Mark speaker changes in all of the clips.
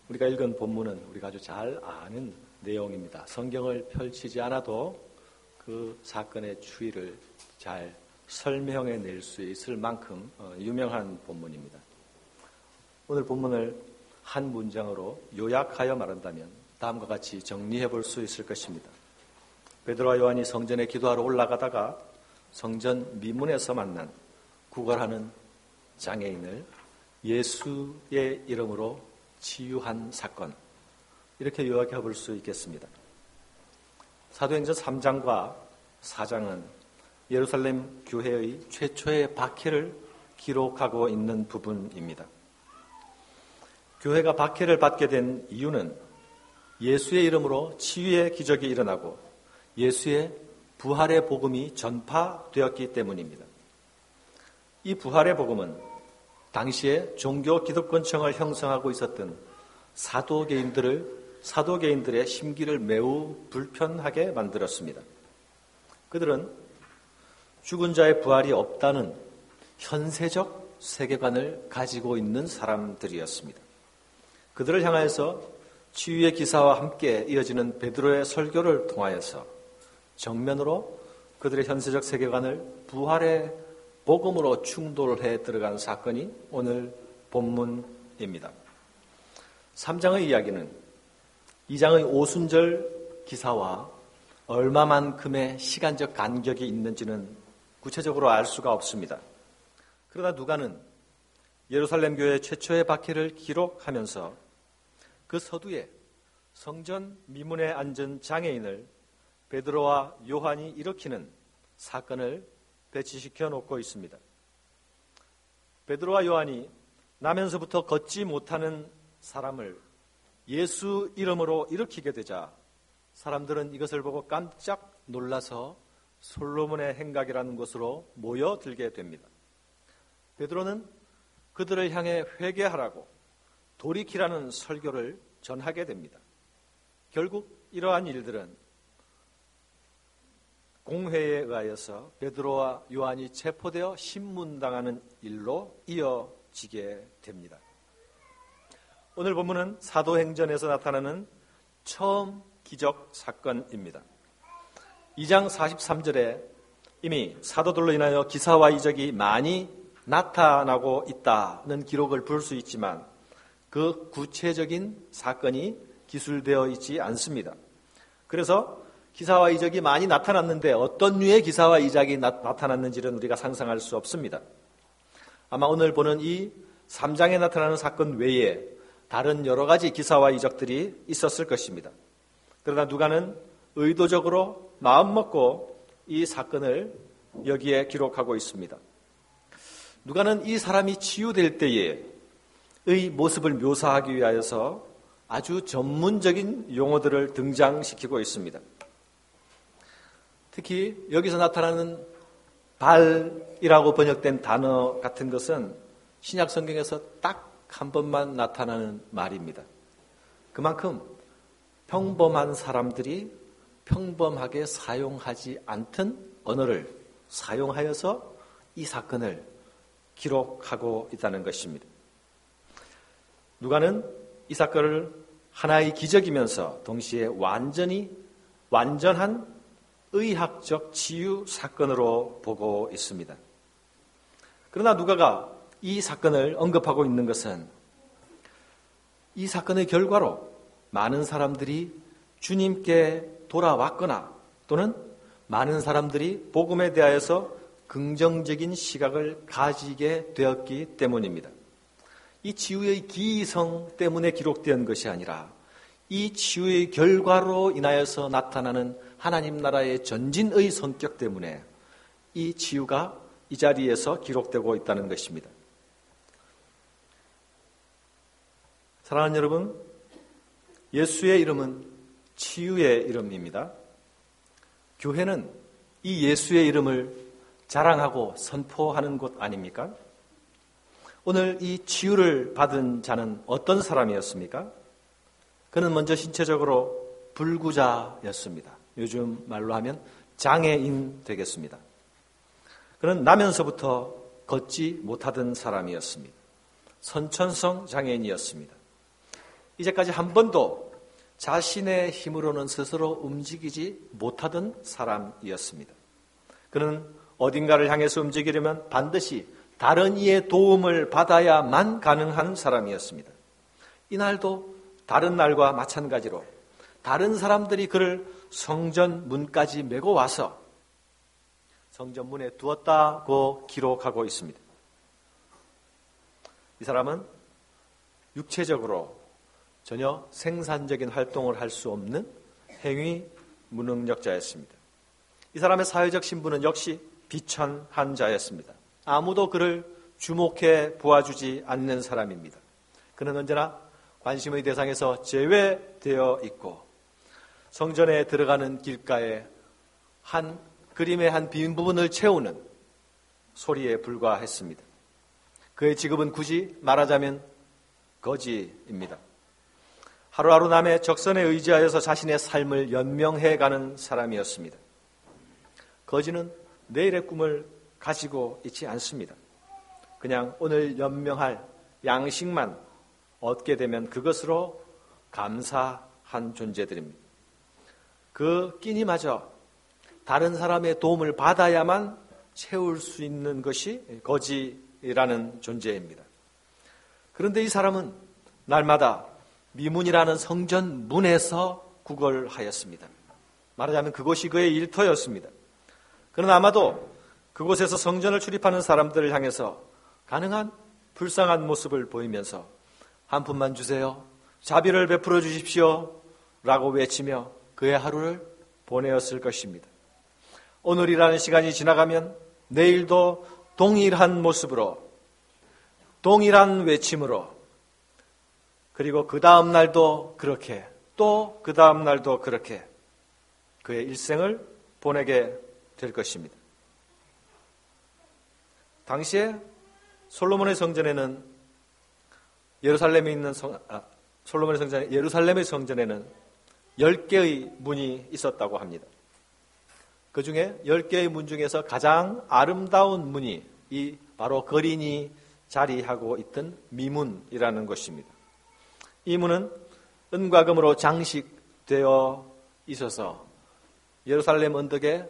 Speaker 1: 우리가 읽은 본문은 우리가 아주 잘 아는 내용입니다. 성경을 펼치지 않아도 그 사건의 추이를 잘 설명해낼 수 있을 만큼 유명한 본문입니다. 오늘 본문을 한 문장으로 요약하여 말한다면 다음과 같이 정리해 볼 수 있을 것입니다. 베드로와 요한이 성전에 기도하러 올라가다가 성전 미문에서 만난 구걸하는 장애인을 예수의 이름으로 치유한 사건, 이렇게 요약해 볼 수 있겠습니다. 사도행전 3장과 4장은 예루살렘 교회의 최초의 박해를 기록하고 있는 부분입니다. 교회가 박해를 받게 된 이유는 예수의 이름으로 치유의 기적이 일어나고 예수의 부활의 복음이 전파되었기 때문입니다. 이 부활의 복음은 당시에 종교 기득권층을 형성하고 있었던 사도계인들의 심기를 매우 불편하게 만들었습니다. 그들은 죽은 자의 부활이 없다는 현세적 세계관을 가지고 있는 사람들이었습니다. 그들을 향하여서 치유의 기사와 함께 이어지는 베드로의 설교를 통하여서 정면으로 그들의 현세적 세계관을 부활의 복음으로 충돌해 들어간 사건이 오늘 본문입니다. 3장의 이야기는 2장의 오순절 기사와 얼마만큼의 시간적 간격이 있는지는 구체적으로 알 수가 없습니다. 그러나 누가는 예루살렘 교회 최초의 박해를 기록하면서 그 서두에 성전 미문에 앉은 장애인을 베드로와 요한이 일으키는 사건을 배치시켜 놓고 있습니다. 베드로와 요한이 나면서부터 걷지 못하는 사람을 예수 이름으로 일으키게 되자 사람들은 이것을 보고 깜짝 놀라서 솔로몬의 행각이라는 곳으로 모여들게 됩니다. 베드로는 그들을 향해 회개하라고 돌이키라는 설교를 전하게 됩니다. 결국 이러한 일들은 공회에 의하여서 베드로와 요한이 체포되어 신문당하는 일로 이어지게 됩니다. 오늘 본문은 사도행전에서 나타나는 처음 기적 사건입니다. 2장 43절에 이미 사도들로 인하여 기사와 이적이 많이 나타나고 있다는 기록을 볼 수 있지만 그 구체적인 사건이 기술되어 있지 않습니다. 그래서 기사와 이적이 많이 나타났는데 어떤 류의 기사와 이적이 나타났는지는 우리가 상상할 수 없습니다. 아마 오늘 보는 이 3장에 나타나는 사건 외에 다른 여러 가지 기사와 이적들이 있었을 것입니다. 그러나 누가는 의도적으로 마음먹고 이 사건을 여기에 기록하고 있습니다. 누가는 이 사람이 치유될 때의 모습을 묘사하기 위하여서 아주 전문적인 용어들을 등장시키고 있습니다. 특히 여기서 나타나는 발이라고 번역된 단어 같은 것은 신약 성경에서 딱 한 번만 나타나는 말입니다. 그만큼 평범한 사람들이 평범하게 사용하지 않던 언어를 사용하여서 이 사건을 기록하고 있다는 것입니다. 누가는 이 사건을 하나의 기적이면서 동시에 완전한 의학적 치유 사건으로 보고 있습니다. 그러나 누가가 이 사건을 언급하고 있는 것은 이 사건의 결과로 많은 사람들이 주님께 돌아왔거나 또는 많은 사람들이 복음에 대하여서 긍정적인 시각을 가지게 되었기 때문입니다. 이 치유의 기성 때문에 기록된 것이 아니라 이 치유의 결과로 인하여서 나타나는 하나님 나라의 전진의 성격 때문에 이 치유가 이 자리에서 기록되고 있다는 것입니다. 사랑하는 여러분, 예수의 이름은 치유의 이름입니다. 교회는 이 예수의 이름을 자랑하고 선포하는 곳 아닙니까? 오늘 이 치유를 받은 자는 어떤 사람이었습니까? 그는 먼저 신체적으로 불구자였습니다. 요즘 말로 하면 장애인 되겠습니다. 그는 나면서부터 걷지 못하던 사람이었습니다. 선천성 장애인이었습니다. 이제까지 한 번도 자신의 힘으로는 스스로 움직이지 못하던 사람이었습니다. 그는 어딘가를 향해서 움직이려면 반드시 다른 이의 도움을 받아야만 가능한 사람이었습니다. 이날도 다른 날과 마찬가지로 다른 사람들이 그를 성전 문까지 메고 와서 성전 문에 두었다고 기록하고 있습니다. 이 사람은 육체적으로 전혀 생산적인 활동을 할 수 없는 행위 무능력자였습니다. 이 사람의 사회적 신분은 역시 비천한 자였습니다. 아무도 그를 주목해 보아주지 않는 사람입니다. 그는 언제나 관심의 대상에서 제외되어 있고 성전에 들어가는 길가에 한 그림의 한 빈 부분을 채우는 소리에 불과했습니다. 그의 직업은 굳이 말하자면 거지입니다. 하루하루 남의 적선에 의지하여서 자신의 삶을 연명해가는 사람이었습니다. 거지는 내일의 꿈을 가지고 있지 않습니다. 그냥 오늘 연명할 양식만 얻게 되면 그것으로 감사한 존재들입니다. 그 끼니마저 다른 사람의 도움을 받아야만 채울 수 있는 것이 거지라는 존재입니다. 그런데 이 사람은 날마다 미문이라는 성전 문에서 구걸하였습니다. 말하자면 그곳이 그의 일터였습니다. 그는 아마도 그곳에서 성전을 출입하는 사람들을 향해서 가능한 불쌍한 모습을 보이면서 한 푼만 주세요, 자비를 베풀어 주십시오 라고 외치며 그의 하루를 보내었을 것입니다. 오늘이라는 시간이 지나가면 내일도 동일한 모습으로, 동일한 외침으로, 그리고 그 다음 날도 그렇게, 또 그 다음 날도 그렇게 그의 일생을 보내게 될 것입니다. 당시에 솔로몬의 성전에는 예루살렘의 성전에는 10개의 문이 있었다고 합니다. 그 중에 10개의 문 중에서 가장 아름다운 문이 이 바로 거린이 자리하고 있던 미문이라는 것입니다. 이 문은 은과 금으로 장식되어 있어서 예루살렘 언덕에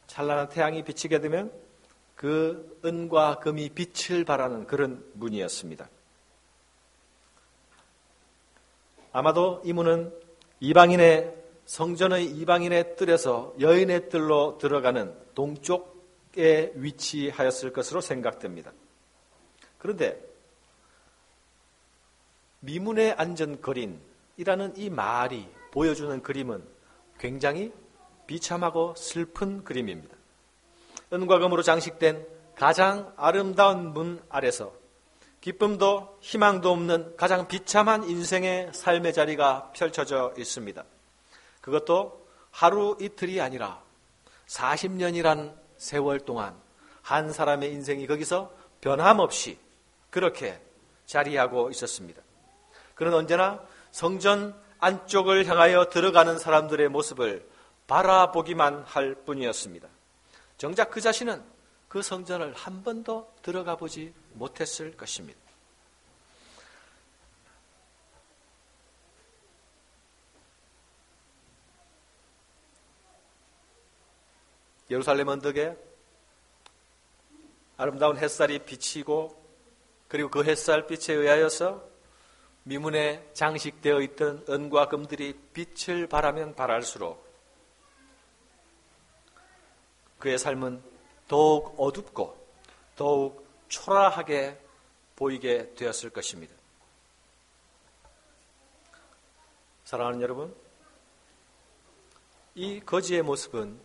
Speaker 1: 찬란한 태양이 비치게 되면 그 은과 금이 빛을 발하는 그런 문이었습니다. 아마도 이 문은 성전의 이방인의 뜰에서 여인의 뜰로 들어가는 동쪽에 위치하였을 것으로 생각됩니다. 그런데 미문에 앉은 거린이라는 이 말이 보여주는 그림은 굉장히 비참하고 슬픈 그림입니다. 은과 금으로 장식된 가장 아름다운 문 아래서 기쁨도 희망도 없는 가장 비참한 인생의 삶의 자리가 펼쳐져 있습니다. 그것도 하루 이틀이 아니라 40년이란 세월 동안 한 사람의 인생이 거기서 변함없이 그렇게 자리하고 있었습니다. 그는 언제나 성전 안쪽을 향하여 들어가는 사람들의 모습을 바라보기만 할 뿐이었습니다. 정작 그 자신은 그 성전을 한 번도 들어가 보지 못했을 것입니다. 예루살렘 언덕에 아름다운 햇살이 비치고 그리고 그 햇살빛에 의하여서 미문에 장식되어 있던 은과 금들이 빛을 발하면 발할수록 그의 삶은 더욱 어둡고 더욱 초라하게 보이게 되었을 것입니다. 사랑하는 여러분, 이 거지의 모습은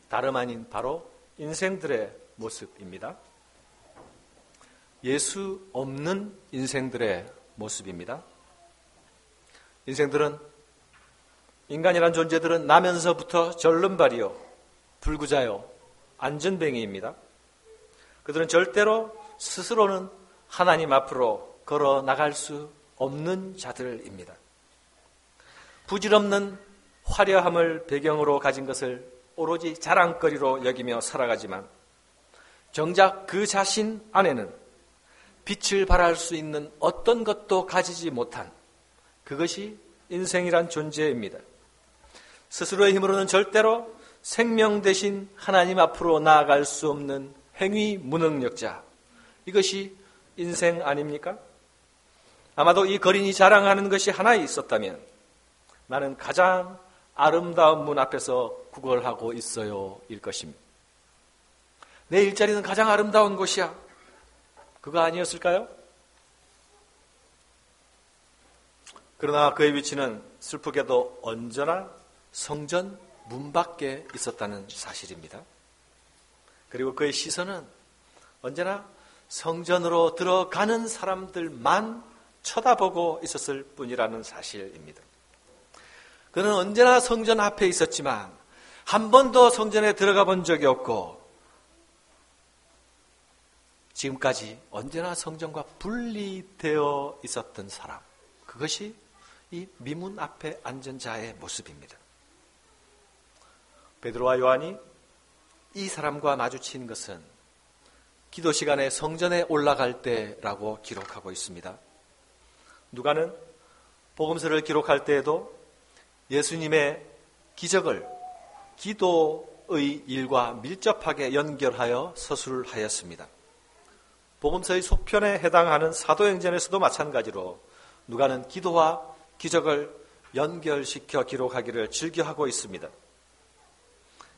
Speaker 1: 다름 아닌 바로 인생들의 모습입니다. 예수 없는 인생들의 모습입니다. 인간이란 존재들은 나면서부터 절름발이요, 불구자요, 안전뱅이입니다. 그들은 절대로 스스로는 하나님 앞으로 걸어 나갈 수 없는 자들입니다. 부질없는 화려함을 배경으로 가진 것을 오로지 자랑거리로 여기며 살아가지만 정작 그 자신 안에는 빛을 발할 수 있는 어떤 것도 가지지 못한 그것이 인생이란 존재입니다. 스스로의 힘으로는 절대로 생명 대신 하나님 앞으로 나아갈 수 없는 행위 무능력자. 이것이 인생 아닙니까? 아마도 이 거린이 자랑하는 것이 하나 있었다면 나는 가장 아름다운 문 앞에서 구걸하고 있어요 일 것입니다. 내 일자리는 가장 아름다운 곳이야. 그거 아니었을까요? 그러나 그의 위치는 슬프게도 언제나 성전 문 밖에 있었다는 사실입니다. 그리고 그의 시선은 언제나 성전으로 들어가는 사람들만 쳐다보고 있었을 뿐이라는 사실입니다. 그는 언제나 성전 앞에 있었지만 한 번도 성전에 들어가 본 적이 없고 지금까지 언제나 성전과 분리되어 있었던 사람, 그것이 이 미문 앞에 앉은 자의 모습입니다. 베드로와 요한이 이 사람과 마주친 것은 기도 시간에 성전에 올라갈 때라고 기록하고 있습니다. 누가는 복음서를 기록할 때에도 예수님의 기적을 기도의 일과 밀접하게 연결하여 서술을 하였습니다. 복음서의 속편에 해당하는 사도행전에서도 마찬가지로 누가는 기도와 기적을 연결시켜 기록하기를 즐겨하고 있습니다.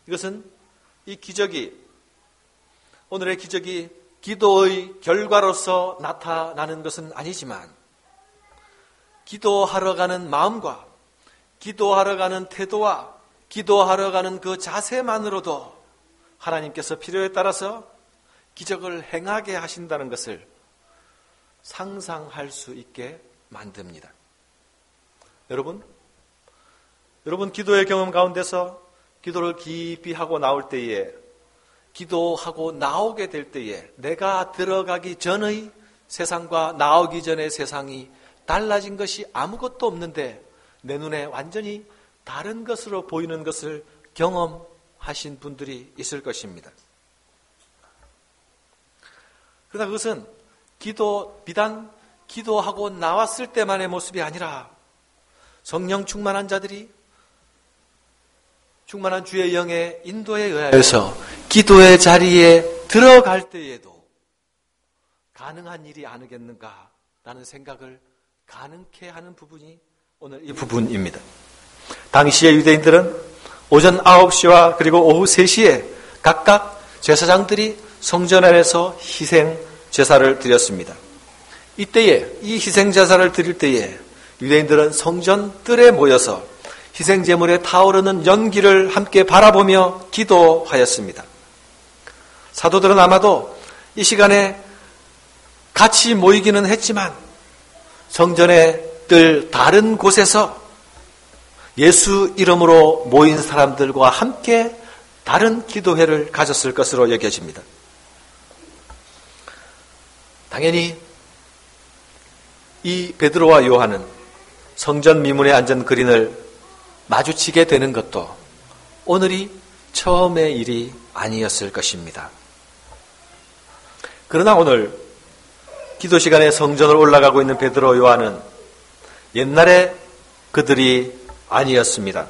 Speaker 1: 이것은 이 기적이, 오늘의 기적이 기도의 결과로서 나타나는 것은 아니지만 기도하러 가는 마음과 기도하러 가는 태도와 기도하러 가는 그 자세만으로도 하나님께서 필요에 따라서 기적을 행하게 하신다는 것을 상상할 수 있게 만듭니다. 여러분 기도의 경험 가운데서 기도를 깊이 하고 나올 때에, 기도하고 나오게 될 때에 내가 들어가기 전의 세상과 나오기 전의 세상이 달라진 것이 아무것도 없는데 내 눈에 완전히 다른 것으로 보이는 것을 경험하신 분들이 있을 것입니다. 그러나 그것은 비단 기도하고 나왔을 때만의 모습이 아니라 성령 충만한 자들이 충만한 주의 영의 인도에 의하여서 기도의 자리에 들어갈 때에도 가능한 일이 아니겠는가라는 생각을 가능케 하는 부분이 오늘 이 부분입니다. 당시의 유대인들은 오전 9시와 그리고 오후 3시에 각각 제사장들이 성전 안에서 희생 제사를 드렸습니다. 이때에 이 희생 제사를 드릴 때에 유대인들은 성전 뜰에 모여서 희생 제물에 타오르는 연기를 함께 바라보며 기도하였습니다. 사도들은 아마도 이 시간에 같이 모이기는 했지만 성전의 뜰 다른 곳에서 예수 이름으로 모인 사람들과 함께 다른 기도회를 가졌을 것으로 여겨집니다. 당연히 이 베드로와 요한은 성전 미문에 앉은 그린을 마주치게 되는 것도 오늘이 처음의 일이 아니었을 것입니다. 그러나 오늘 기도 시간에 성전을 올라가고 있는 베드로 요한은 옛날에 그들이 아니었습니다.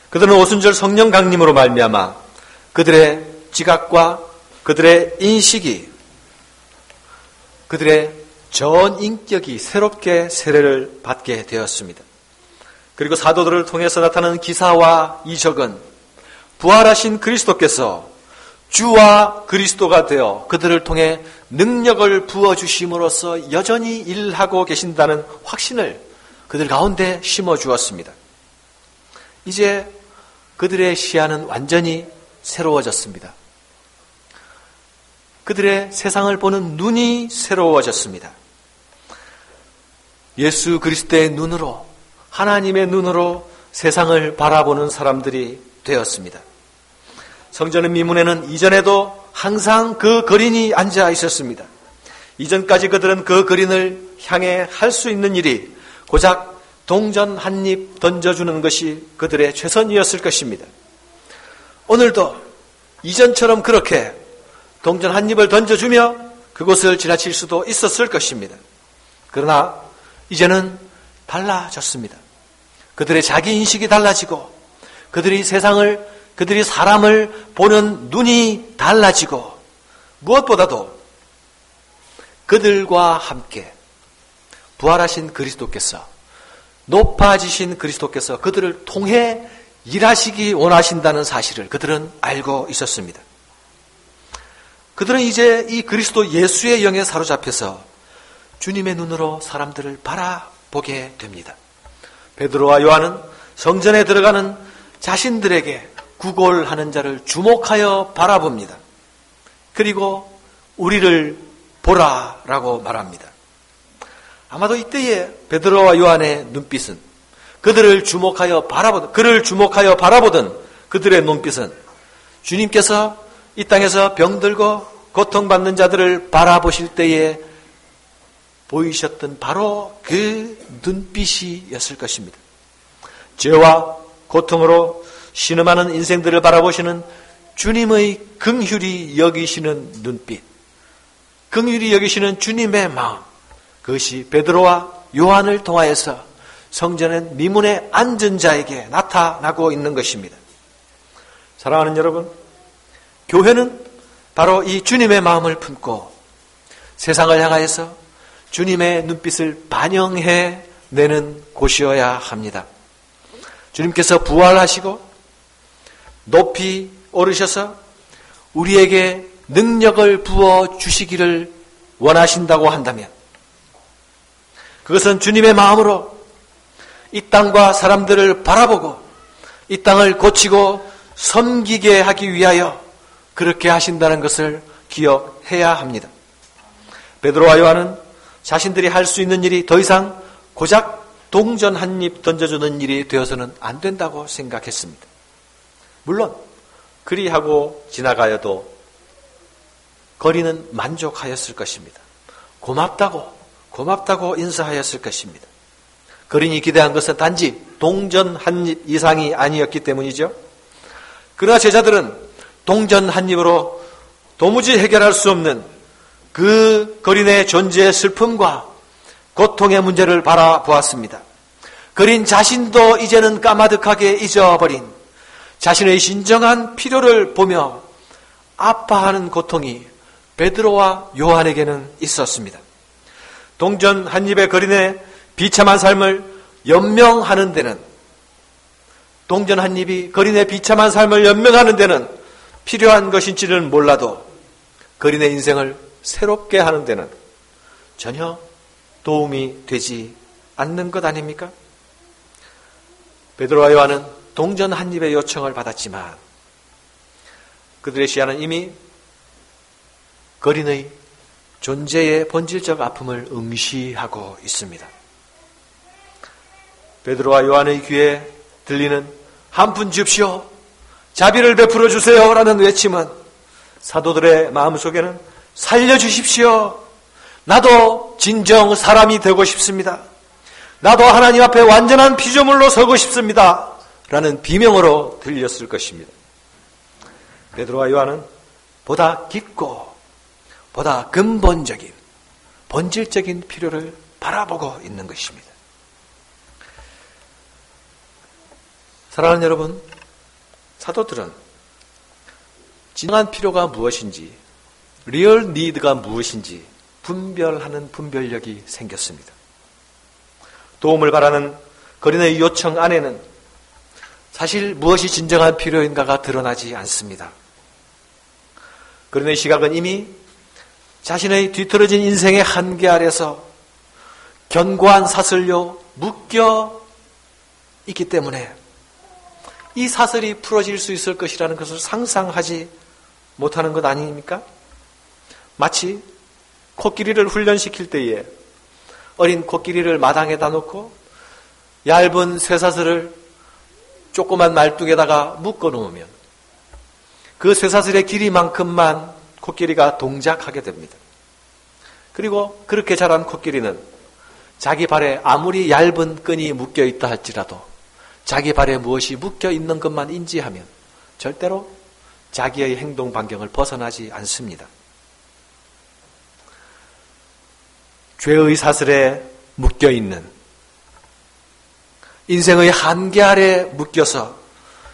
Speaker 1: 그들은 오순절 성령 강림으로 말미암아 그들의 지각과 그들의 인식이, 그들의 전 인격이 새롭게 세례를 받게 되었습니다. 그리고 사도들을 통해서 나타나는 기사와 이적은 부활하신 그리스도께서 주와 그리스도가 되어 그들을 통해 능력을 부어주심으로써 여전히 일하고 계신다는 확신을 그들 가운데 심어주었습니다. 이제 그들의 시야는 완전히 새로워졌습니다. 그들의 세상을 보는 눈이 새로워졌습니다. 예수 그리스도의 눈으로, 하나님의 눈으로 세상을 바라보는 사람들이 되었습니다. 성전 미문에는 이전에도 항상 그 거린이 앉아 있었습니다. 이전까지 그들은 그 거린을 향해 할 수 있는 일이 고작 동전 한 입 던져주는 것이 그들의 최선이었을 것입니다. 오늘도 이전처럼 그렇게 동전 한 입을 던져주며 그곳을 지나칠 수도 있었을 것입니다. 그러나 이제는 달라졌습니다. 그들의 자기 인식이 달라지고 그들이 사람을 보는 눈이 달라지고 무엇보다도 그들과 함께 부활하신 그리스도께서 높아지신 그리스도께서 그들을 통해 일하시기 원하신다는 사실을 그들은 알고 있었습니다. 그들은 이제 이 그리스도 예수의 영에 사로잡혀서 주님의 눈으로 사람들을 바라보게 됩니다. 베드로와 요한은 성전에 들어가는 자신들에게 구걸하는 자를 주목하여 바라봅니다. 그리고 우리를 보라라고 말합니다. 아마도 이때의 베드로와 요한의 눈빛은 그를 주목하여 바라보던 그들의 눈빛은 주님께서 이 땅에서 병들고 고통받는 자들을 바라보실 때에 보이셨던 바로 그 눈빛이었을 것입니다. 죄와 고통으로 신음하는 인생들을 바라보시는 주님의 긍휼히 여기시는 눈빛, 긍휼히 여기시는 주님의 마음, 그것이 베드로와 요한을 통하여서 성전의 미문에 앉은 자에게 나타나고 있는 것입니다. 사랑하는 여러분, 교회는 바로 이 주님의 마음을 품고 세상을 향하여서 주님의 눈빛을 반영해 내는 곳이어야 합니다. 주님께서 부활하시고 높이 오르셔서 우리에게 능력을 부어 주시기를 원하신다고 한다면 그것은 주님의 마음으로 이 땅과 사람들을 바라보고 이 땅을 고치고 섬기게 하기 위하여 그렇게 하신다는 것을 기억해야 합니다. 베드로와 요한은 자신들이 할 수 있는 일이 더 이상 고작 동전 한 입 던져주는 일이 되어서는 안 된다고 생각했습니다. 물론 그리하고 지나가여도 거리는 만족하였을 것입니다. 고맙다고 인사하였을 것입니다. 거린이 기대한 것은 단지 동전 한 입 이상이 아니었기 때문이죠. 그러나 제자들은 동전 한 입으로 도무지 해결할 수 없는 그 거린의 존재의 슬픔과 고통의 문제를 바라보았습니다. 거린 자신도 이제는 까마득하게 잊어버린 자신의 진정한 필요를 보며 아파하는 고통이 베드로와 요한에게는 있었습니다. 동전 한 입의 거린의 비참한 삶을 연명하는 데는 동전 한 입이 거린의 비참한 삶을 연명하는 데는 필요한 것인지는 몰라도 거린의 인생을 새롭게 하는 데는 전혀 도움이 되지 않는 것 아닙니까? 베드로와 요한은 동전 한 입의 요청을 받았지만 그들의 시야는 이미 거린의 존재의 본질적 아픔을 응시하고 있습니다. 베드로와 요한의 귀에 들리는 한 푼 주십시오, 자비를 베풀어 주세요 라는 외침은 사도들의 마음속에는 살려주십시오, 나도 진정 사람이 되고 싶습니다, 나도 하나님 앞에 완전한 피조물로 서고 싶습니다 라는 비명으로 들렸을 것입니다. 베드로와 요한은 보다 깊고 보다 근본적인 본질적인 필요를 바라보고 있는 것입니다. 사랑하는 여러분, 사도들은 진정한 필요가 무엇인지, 리얼 니드가 무엇인지 분별하는 분별력이 생겼습니다. 도움을 바라는 거린의 요청 안에는 사실 무엇이 진정한 필요인가가 드러나지 않습니다. 거린의 시각은 이미 자신의 뒤틀어진 인생의 한계 아래서 견고한 사슬로 묶여 있기 때문에 이 사슬이 풀어질 수 있을 것이라는 것을 상상하지 못하는 것 아닙니까? 마치 코끼리를 훈련시킬 때에 어린 코끼리를 마당에다 놓고 얇은 쇠사슬을 조그만 말뚝에다가 묶어 놓으면 그 쇠사슬의 길이만큼만 코끼리가 동작하게 됩니다. 그리고 그렇게 자란 코끼리는 자기 발에 아무리 얇은 끈이 묶여 있다 할지라도 자기 발에 무엇이 묶여 있는 것만 인지하면 절대로 자기의 행동 반경을 벗어나지 않습니다. 죄의 사슬에 묶여 있는 인생의 한계 아래 묶여서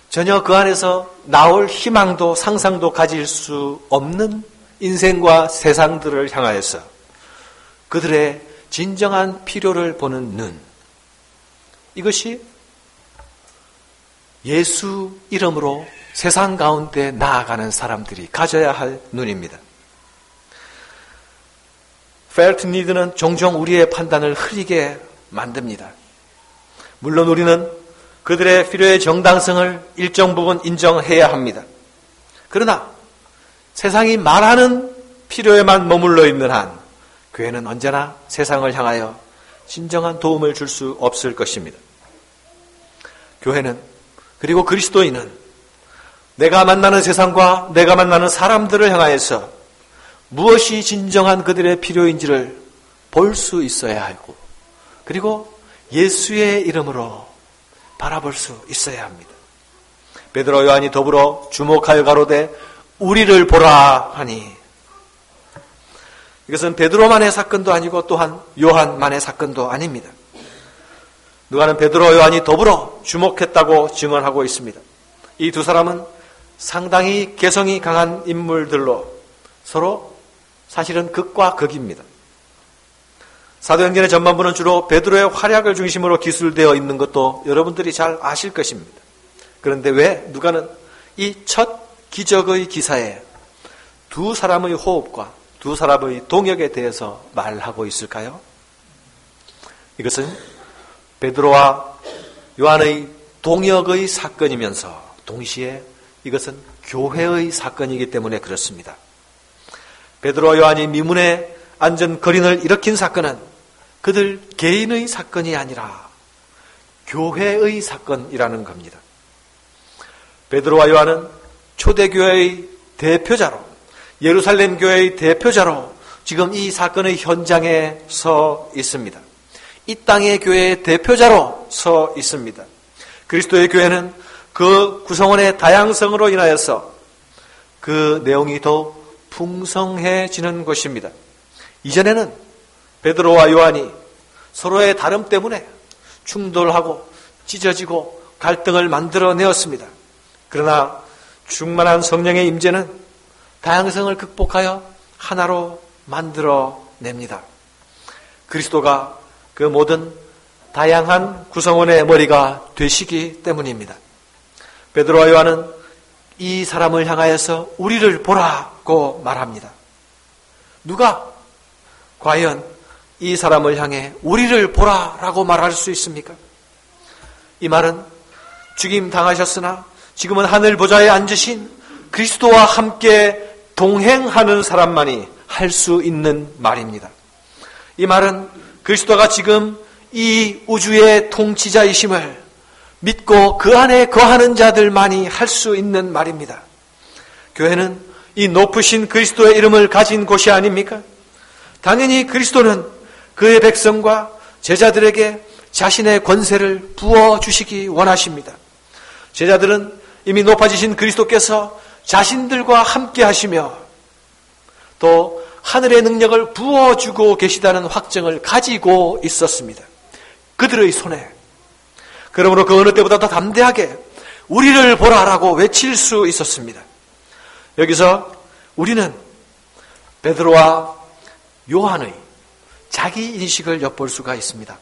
Speaker 1: 전혀 그 안에서 나올 희망도 상상도 가질 수 없는 인생과 세상들을 향하여서 그들의 진정한 필요를 보는 눈, 이것이 예수 이름으로 세상 가운데 나아가는 사람들이 가져야 할 눈입니다. Felt need는 종종 우리의 판단을 흐리게 만듭니다. 물론 우리는 그들의 필요의 정당성을 일정 부분 인정해야 합니다. 그러나 세상이 말하는 필요에만 머물러 있는 한 교회는 언제나 세상을 향하여 진정한 도움을 줄 수 없을 것입니다. 교회는, 그리고 그리스도인은 내가 만나는 세상과 내가 만나는 사람들을 향하여서 무엇이 진정한 그들의 필요인지를 볼 수 있어야 하고, 그리고 예수의 이름으로 바라볼 수 있어야 합니다. 베드로 요한이 더불어 주목하여 가로되 우리를 보라 하니, 이것은 베드로만의 사건도 아니고 또한 요한만의 사건도 아닙니다. 누가는 베드로 요한이 더불어 주목했다고 증언하고 있습니다. 이 두 사람은 상당히 개성이 강한 인물들로 서로 사실은 극과 극입니다. 사도행전의 전반부는 주로 베드로의 활약을 중심으로 기술되어 있는 것도 여러분들이 잘 아실 것입니다. 그런데 왜 누가는 이 첫 기적의 기사에 두 사람의 호흡과 두 사람의 동역에 대해서 말하고 있을까요? 이것은 베드로와 요한의 동역의 사건이면서 동시에 이것은 교회의 사건이기 때문에 그렇습니다. 베드로와 요한이 미문에 앉은 거린을 일으킨 사건은 그들 개인의 사건이 아니라 교회의 사건이라는 겁니다. 베드로와 요한은 초대교회의 대표자로, 예루살렘 교회의 대표자로 지금 이 사건의 현장에 서 있습니다. 이 땅의 교회의 대표자로 서 있습니다. 그리스도의 교회는 그 구성원의 다양성으로 인하여서 그 내용이 더욱 풍성해지는 것입니다. 이전에는 베드로와 요한이 서로의 다름 때문에 충돌하고 찢어지고 갈등을 만들어내었습니다. 그러나 충만한 성령의 임재는 다양성을 극복하여 하나로 만들어냅니다. 그리스도가 그 모든 다양한 구성원의 머리가 되시기 때문입니다. 베드로와 요한은 이 사람을 향하여서 우리를 보라고 말합니다. 누가 과연 이 사람을 향해 우리를 보라라고 말할 수 있습니까? 이 말은 죽임 당하셨으나 지금은 하늘 보좌에 앉으신 그리스도와 함께 동행하는 사람만이 할 수 있는 말입니다. 이 말은 그리스도가 지금 이 우주의 통치자이심을 믿고 그 안에 거하는 자들만이 할 수 있는 말입니다. 교회는 이 높으신 그리스도의 이름을 가진 곳이 아닙니까? 당연히 그리스도는 그의 백성과 제자들에게 자신의 권세를 부어주시기 원하십니다. 제자들은 이미 높아지신 그리스도께서 자신들과 함께 하시며 또 하늘의 능력을 부어주고 계시다는 확증을 가지고 있었습니다. 그들의 손에. 그러므로 그 어느 때보다 더 담대하게 우리를 보라라고 외칠 수 있었습니다. 여기서 우리는 베드로와 요한의 자기 인식을 엿볼 수가 있습니다.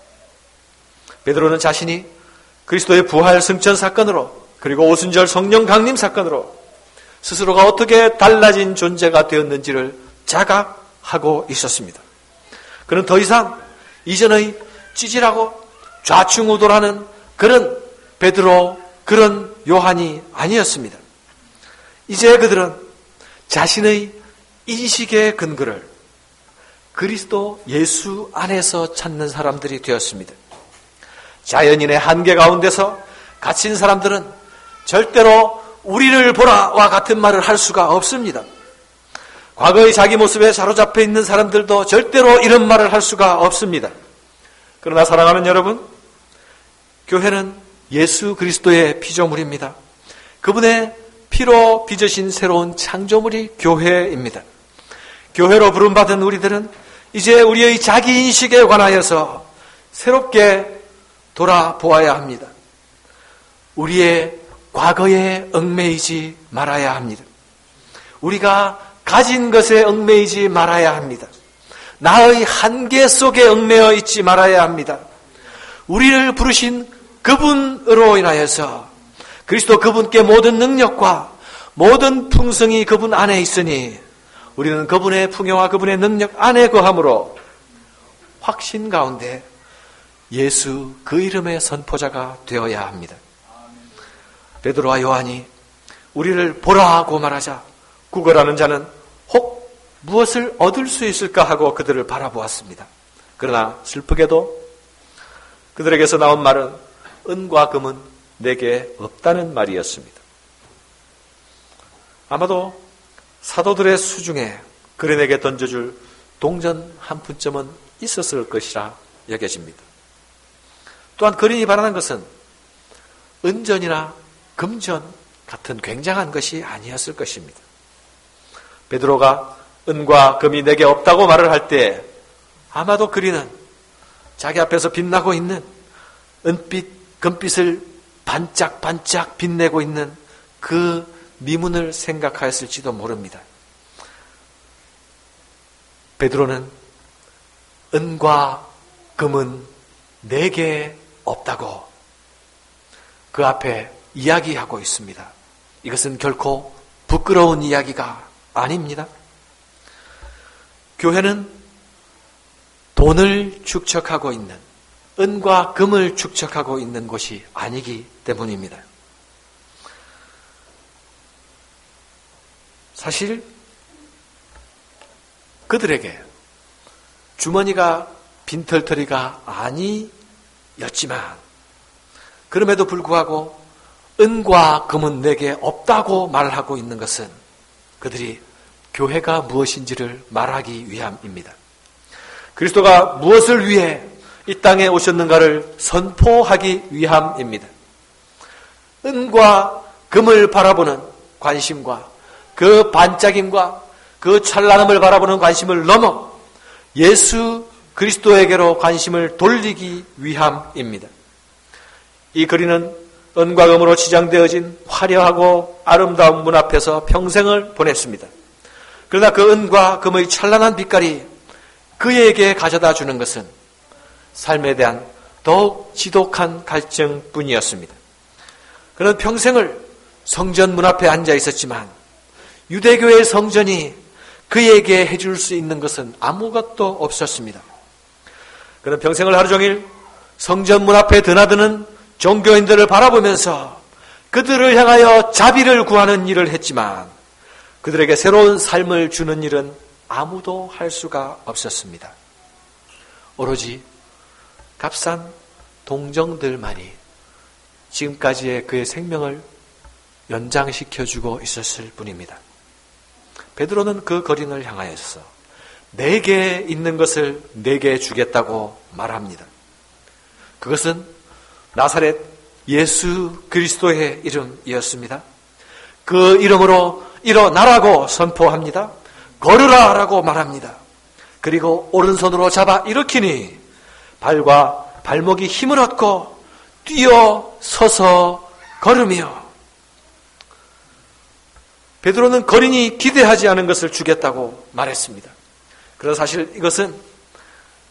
Speaker 1: 베드로는 자신이 그리스도의 부활 승천 사건으로, 그리고 오순절 성령 강림 사건으로 스스로가 어떻게 달라진 존재가 되었는지를 자각하고 있었습니다. 그는 더 이상 이전의 찌질하고 좌충우돌하는 그런 베드로, 그런 요한이 아니었습니다. 이제 그들은 자신의 인식의 근거를 그리스도 예수 안에서 찾는 사람들이 되었습니다. 자연인의 한계 가운데서 갇힌 사람들은 절대로 우리를 보라와 같은 말을 할 수가 없습니다. 과거의 자기 모습에 사로잡혀 있는 사람들도 절대로 이런 말을 할 수가 없습니다. 그러나 사랑하는 여러분, 교회는 예수 그리스도의 피조물입니다. 그분의 피로 빚으신 새로운 창조물이 교회입니다. 교회로 부름받은 우리들은 이제 우리의 자기인식에 관하여서 새롭게
Speaker 2: 돌아보아야 합니다. 우리의 과거에 얽매이지 말아야 합니다. 우리가 가진 것에 얽매이지 말아야 합니다. 나의 한계 속에 얽매여 있지 말아야 합니다. 우리를 부르신 그분으로 인하여서 그리스도 그분께 모든 능력과 모든 풍성이 그분 안에 있으니 우리는 그분의 풍요와 그분의 능력 안에 거함으로 확신 가운데 예수 그 이름의 선포자가 되어야 합니다. 베드로와 요한이 우리를 보라고 말하자 구걸하는 자는 혹 무엇을 얻을 수 있을까 하고 그들을 바라보았습니다. 그러나 슬프게도 그들에게서 나온 말은 은과 금은 내게 없다는 말이었습니다. 아마도 사도들의 수중에 그린에게 던져줄 동전 한 푼점은 있었을 것이라 여겨집니다. 또한 그린이 바라는 것은 은전이나 금전 같은 굉장한 것이 아니었을 것입니다. 베드로가 은과 금이 내게 없다고 말을 할 때 아마도 그린은 자기 앞에서 빛나고 있는 은빛, 금빛을 반짝반짝 빛내고 있는 그 미문을 생각하였을지도 모릅니다. 베드로는 은과 금은 내게 없다고 그 앞에 이야기하고 있습니다. 이것은 결코 부끄러운 이야기가 아닙니다. 교회는 돈을 축적하고 있는, 은과 금을 축적하고 있는 곳이 아니기 때문입니다. 사실 그들에게 주머니가 빈털터리가 아니었지만 그럼에도 불구하고 은과 금은 내게 없다고 말하고 있는 것은 그들이 교회가 무엇인지를 말하기 위함입니다. 그리스도가 무엇을 위해 이 땅에 오셨는가를 선포하기 위함입니다. 은과 금을 바라보는 관심과 그 반짝임과 그 찬란함을 바라보는 관심을 넘어 예수 그리스도에게로 관심을 돌리기 위함입니다. 이 거리는 은과 금으로 치장되어진 화려하고 아름다운 문 앞에서 평생을 보냈습니다. 그러나 그 은과 금의 찬란한 빛깔이 그에게 가져다 주는 것은 삶에 대한 더욱 지독한 갈증뿐이었습니다. 그는 평생을 성전 문 앞에 앉아 있었지만 유대교의 성전이 그에게 해줄 수 있는 것은 아무것도 없었습니다. 그는 평생을 하루 종일 성전 문 앞에 드나드는 종교인들을 바라보면서 그들을 향하여 자비를 구하는 일을 했지만 그들에게 새로운 삶을 주는 일은 아무도 할 수가 없었습니다. 오로지 값싼 동정들만이 지금까지의 그의 생명을 연장시켜주고 있었을 뿐입니다. 베드로는 그 거린을 향하여서 내게 있는 것을 내게 주겠다고 말합니다. 그것은 나사렛 예수 그리스도의 이름이었습니다. 그 이름으로 일어나라고 선포합니다. 걸으라 라고 말합니다. 그리고 오른손으로 잡아 일으키니 발과 발목이 힘을 얻고 뛰어 서서 걸으며 베드로는 거린이 기대하지 않은 것을 주겠다고 말했습니다. 그러나 사실 이것은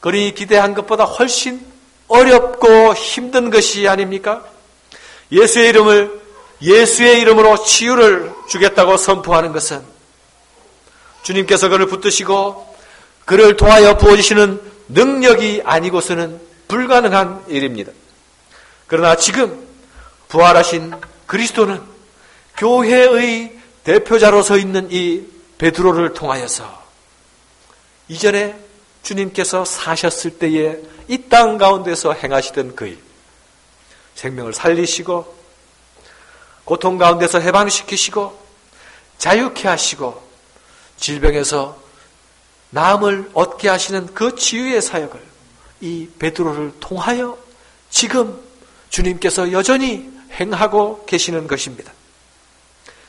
Speaker 2: 거린이 기대한 것보다 훨씬 어렵고 힘든 것이 아닙니까? 예수의 이름으로 치유를 주겠다고 선포하는 것은 주님께서 그를 붙드시고 그를 통하여 부어주시는 능력이 아니고서는 불가능한 일입니다. 그러나 지금 부활하신 그리스도는 교회의 대표자로 서 있는 이 베드로를 통하여서 이전에 주님께서 사셨을 때에 이 땅 가운데서 행하시던 그 일, 생명을 살리시고 고통 가운데서 해방시키시고 자유케 하시고 질병에서 나음을 얻게 하시는 그 치유의 사역을 이 베드로를 통하여 지금 주님께서 여전히 행하고 계시는 것입니다.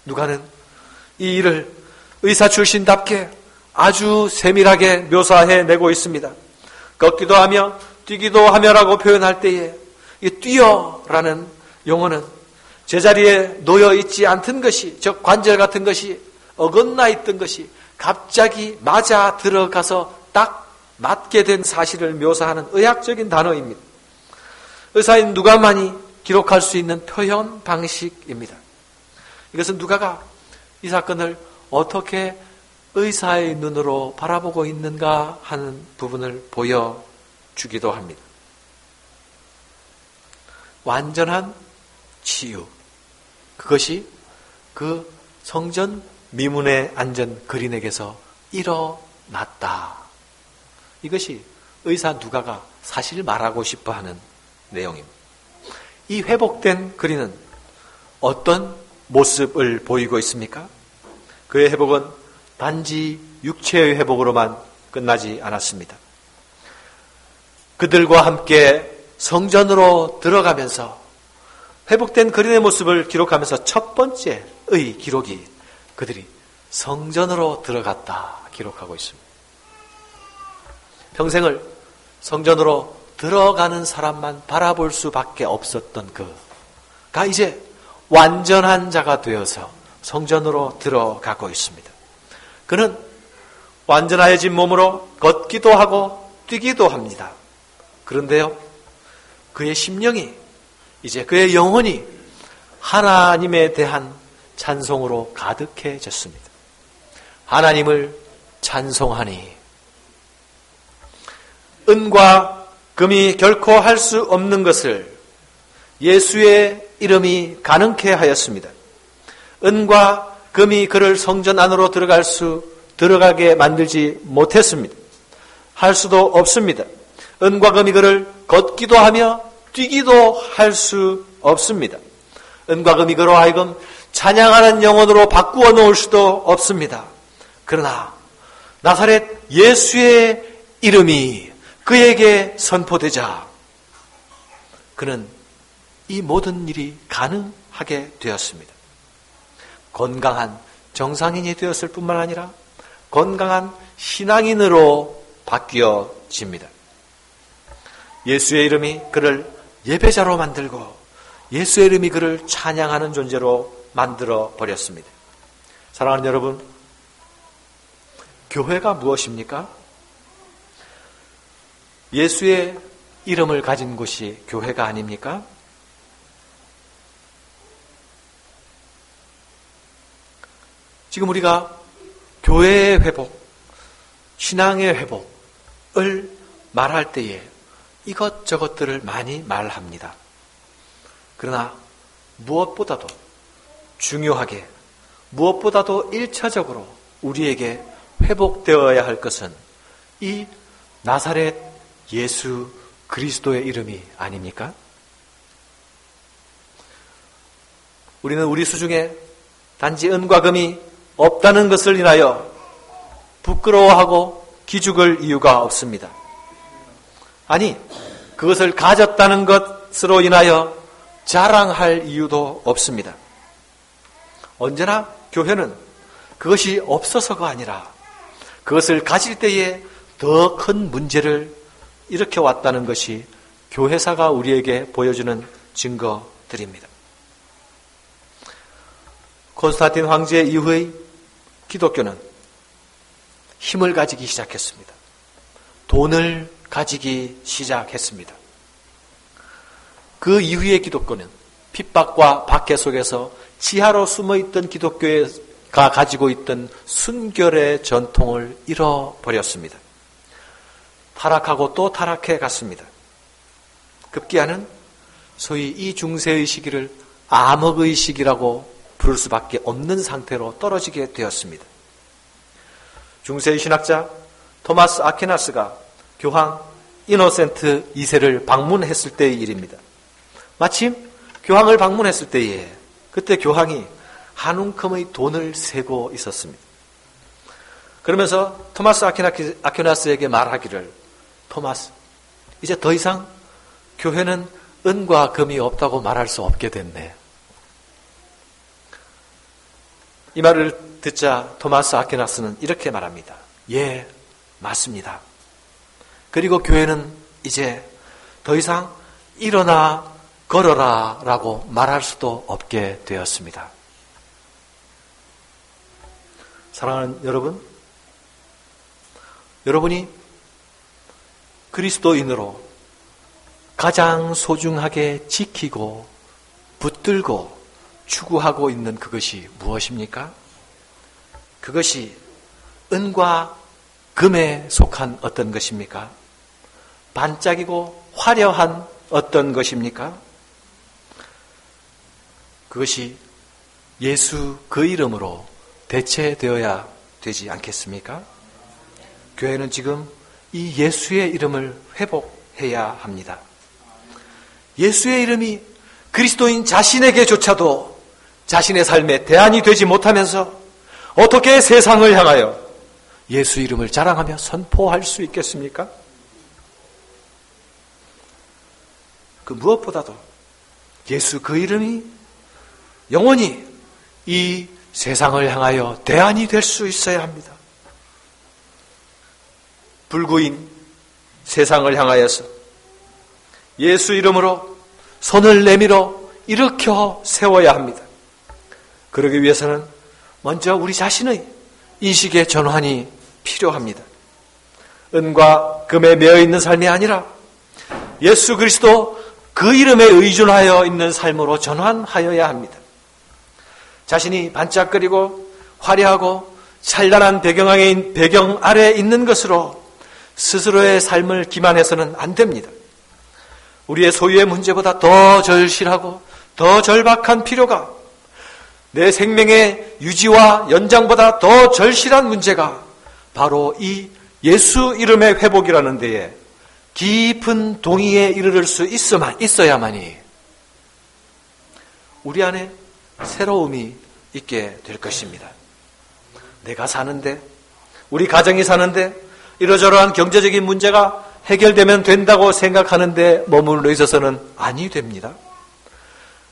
Speaker 2: 누가는 이 일을 의사 출신답게 아주 세밀하게 묘사해내고 있습니다. 걷기도 하며 뛰기도 하며라고 표현할 때에 이 뛰어라는 용어는 제자리에 놓여 있지 않던 것이, 즉 관절 같은 것이 어긋나 있던 것이 갑자기 맞아 들어가서 딱 맞게 된 사실을 묘사하는 의학적인 단어입니다. 의사인 누가만이 기록할 수 있는 표현 방식입니다. 이것은 누가가 이 사건을 어떻게 의사의 눈으로 바라보고 있는가 하는 부분을 보여주기도 합니다. 완전한 치유, 그것이 그 성전 미문에 앉은 그린에게서 일어났다. 이것이 의사 누가가 사실 말하고 싶어하는 내용입니다. 이 회복된 그린은 어떤 모습을 보이고 있습니까? 그의 회복은 단지 육체의 회복으로만 끝나지 않았습니다. 그들과 함께 성전으로 들어가면서 회복된 그린의 모습을 기록하면서 첫 번째의 기록이 그들이 성전으로 들어갔다 기록하고 있습니다. 평생을 성전으로 들어가는 사람만 바라볼 수밖에 없었던 그가 이제 완전한 자가 되어서 성전으로 들어가고 있습니다. 그는 완전하여진 몸으로 걷기도 하고 뛰기도 합니다. 그런데요, 그의 심령이, 이제 그의 영혼이 하나님에 대한 찬송으로 가득해졌습니다. 하나님을 찬송하니 은과 금이 결코 할 수 없는 것을 예수의 이름이 가능케 하였습니다. 은과 금이 그를 성전 안으로 들어가게 만들지 못했습니다. 할 수도 없습니다. 은과 금이 그를 걷기도 하며 뛰기도 할 수 없습니다. 은과 금이 그로 하여금 찬양하는 영혼으로 바꾸어 놓을 수도 없습니다. 그러나 나사렛 예수의 이름이 그에게 선포되자 그는 이 모든 일이 가능하게 되었습니다. 건강한 정상인이 되었을 뿐만 아니라 건강한 신앙인으로 바뀌어집니다. 예수의 이름이 그를 예배자로 만들고 예수의 이름이 그를 찬양하는 존재로 만들어 버렸습니다. 사랑하는 여러분, 교회가 무엇입니까? 예수의 이름을 가진 곳이 교회가 아닙니까? 지금 우리가 교회의 회복, 신앙의 회복을 말할 때에 이것저것들을 많이 말합니다. 그러나 무엇보다도 중요하게, 무엇보다도 1차적으로 우리에게 회복되어야 할 것은 이 나사렛 예수 그리스도의 이름이 아닙니까? 우리는 우리 수중에 단지 은과 금이 없다는 것을 인하여 부끄러워하고 기죽을 이유가 없습니다. 아니, 그것을 가졌다는 것으로 인하여 자랑할 이유도 없습니다. 언제나 교회는 그것이 없어서가 아니라 그것을 가질 때에 더 큰 문제를 일으켜 왔다는 것이 교회사가 우리에게 보여주는 증거들입니다. 콘스탄틴 황제 이후의 기독교는 힘을 가지기 시작했습니다. 돈을 가지기 시작했습니다. 그 이후의 기독교는 핍박과 박해 속에서 지하로 숨어있던 기독교가 가지고 있던 순결의 전통을 잃어버렸습니다. 타락하고 또 타락해 갔습니다. 급기야는 소위 이 중세의 시기를 암흑의 시기라고 부를 수밖에 없는 상태로 떨어지게 되었습니다. 중세의 신학자 토마스 아퀴나스가 교황 이노센트 2세를 방문했을 때의 일입니다. 마침 교황을 방문했을 때에 그때 교황이 한 움큼의 돈을 세고 있었습니다. 그러면서 토마스 아퀴나스에게 말하기를, 토마스, 이제 더 이상 교회는 은과 금이 없다고 말할 수 없게 됐네. 이 말을 듣자 토마스 아퀴나스는 이렇게 말합니다. 예, 맞습니다. 그리고 교회는 이제 더 이상 일어나 걸어라 라고 말할 수도 없게 되었습니다.
Speaker 1: 사랑하는 여러분,
Speaker 2: 여러분이 그리스도인으로 가장 소중하게 지키고 붙들고 추구하고 있는 그것이 무엇입니까? 그것이 은과 금에 속한 어떤 것입니까? 반짝이고 화려한 어떤 것입니까? 그것이 예수 그 이름으로 대체되어야 되지 않겠습니까? 교회는 지금 이 예수의 이름을 회복해야 합니다. 예수의 이름이 그리스도인 자신에게조차도 자신의 삶에 대안이 되지 못하면서 어떻게 세상을 향하여 예수 이름을 자랑하며 선포할 수 있겠습니까? 그 무엇보다도 예수 그 이름이 영원히 이 세상을 향하여 대안이 될 수 있어야 합니다. 불구인 세상을 향하여서 예수 이름으로 손을 내밀어 일으켜 세워야 합니다. 그러기 위해서는 먼저 우리 자신의 인식의 전환이 필요합니다. 은과 금에 매여 있는 삶이 아니라 예수 그리스도 그 이름에 의존하여 있는 삶으로 전환하여야 합니다. 자신이 반짝거리고 화려하고 찬란한 배경 아래에 있는 것으로 스스로의 삶을 기만해서는 안 됩니다. 우리의 소유의 문제보다 더 절실하고 더 절박한 필요가, 내 생명의 유지와 연장보다 더 절실한 문제가 바로 이 예수 이름의 회복이라는 데에 깊은 동의에 이르를 수 있어야만이 우리 안에 새로움이 있게 될 것입니다. 내가 사는데, 우리 가정이 사는데 이러저러한 경제적인 문제가 해결되면 된다고 생각하는데 머물러 있어서는 아니 됩니다.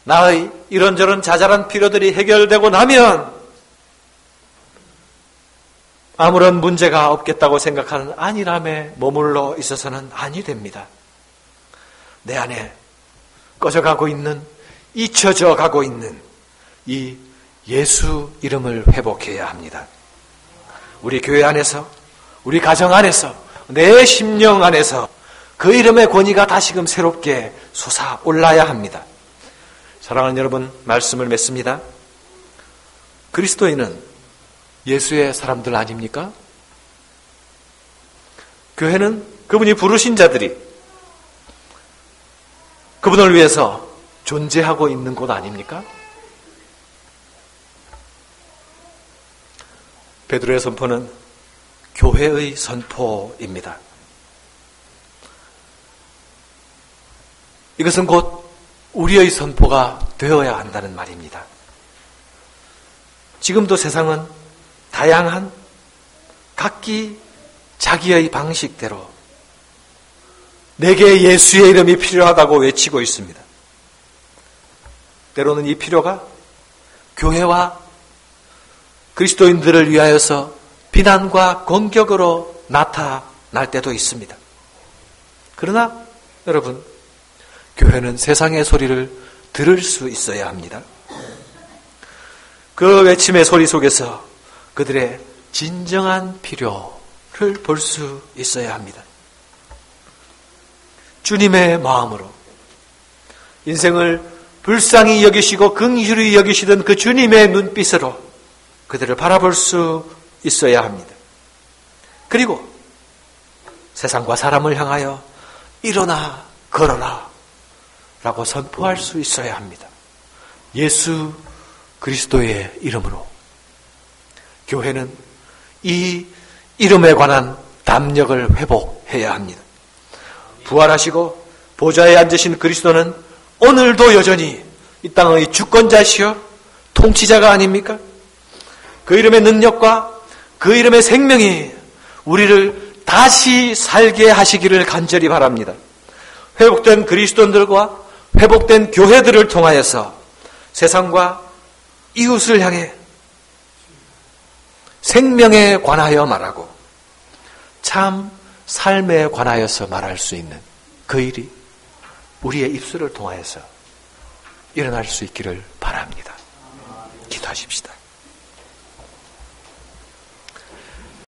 Speaker 2: 나의 이런저런 자잘한 필요들이 해결되고 나면 아무런 문제가 없겠다고 생각하는 안일함에 머물러 있어서는 아니 됩니다. 내 안에 꺼져가고 있는, 잊혀져 가고 있는 이 예수 이름을 회복해야 합니다. 우리 교회 안에서, 우리 가정 안에서, 내 심령 안에서 그 이름의 권위가 다시금 새롭게 솟아올라야 합니다. 사랑하는 여러분, 말씀을 맺습니다. 그리스도인은 예수의 사람들 아닙니까? 교회는 그분이 부르신 자들이 그분을 위해서 존재하고 있는 곳 아닙니까? 베드로의 선포는 교회의 선포입니다. 이것은 곧 우리의 선포가 되어야 한다는 말입니다. 지금도 세상은 다양한 각기 자기의 방식대로 내게 예수의 이름이 필요하다고 외치고 있습니다. 때로는 이 필요가 교회와 그리스도인들을 위하여서 비난과 공격으로 나타날 때도 있습니다. 그러나 여러분, 교회는 세상의 소리를 들을 수 있어야 합니다. 그 외침의 소리 속에서 그들의 진정한 필요를 볼 수 있어야 합니다. 주님의 마음으로 인생을 불쌍히 여기시고 긍휼히 여기시던 그 주님의 눈빛으로 그들을 바라볼 수 있어야 합니다. 그리고 세상과 사람을 향하여 일어나 걸어라 라고 선포할 수 있어야 합니다. 예수 그리스도의 이름으로. 교회는 이 이름에 관한 담력을 회복해야 합니다. 부활하시고 보좌에 앉으신 그리스도는 오늘도 여전히 이 땅의 주권자시여 통치자가 아닙니까? 그 이름의 능력과 그 이름의 생명이 우리를 다시 살게 하시기를 간절히 바랍니다. 회복된 그리스도인들과 회복된 교회들을 통하여서 세상과 이웃을 향해 생명에 관하여 말하고 참 삶에 관하여서 말할 수 있는 그 일이 우리의 입술을 통하여서 일어날 수 있기를 바랍니다. 기도하십시다.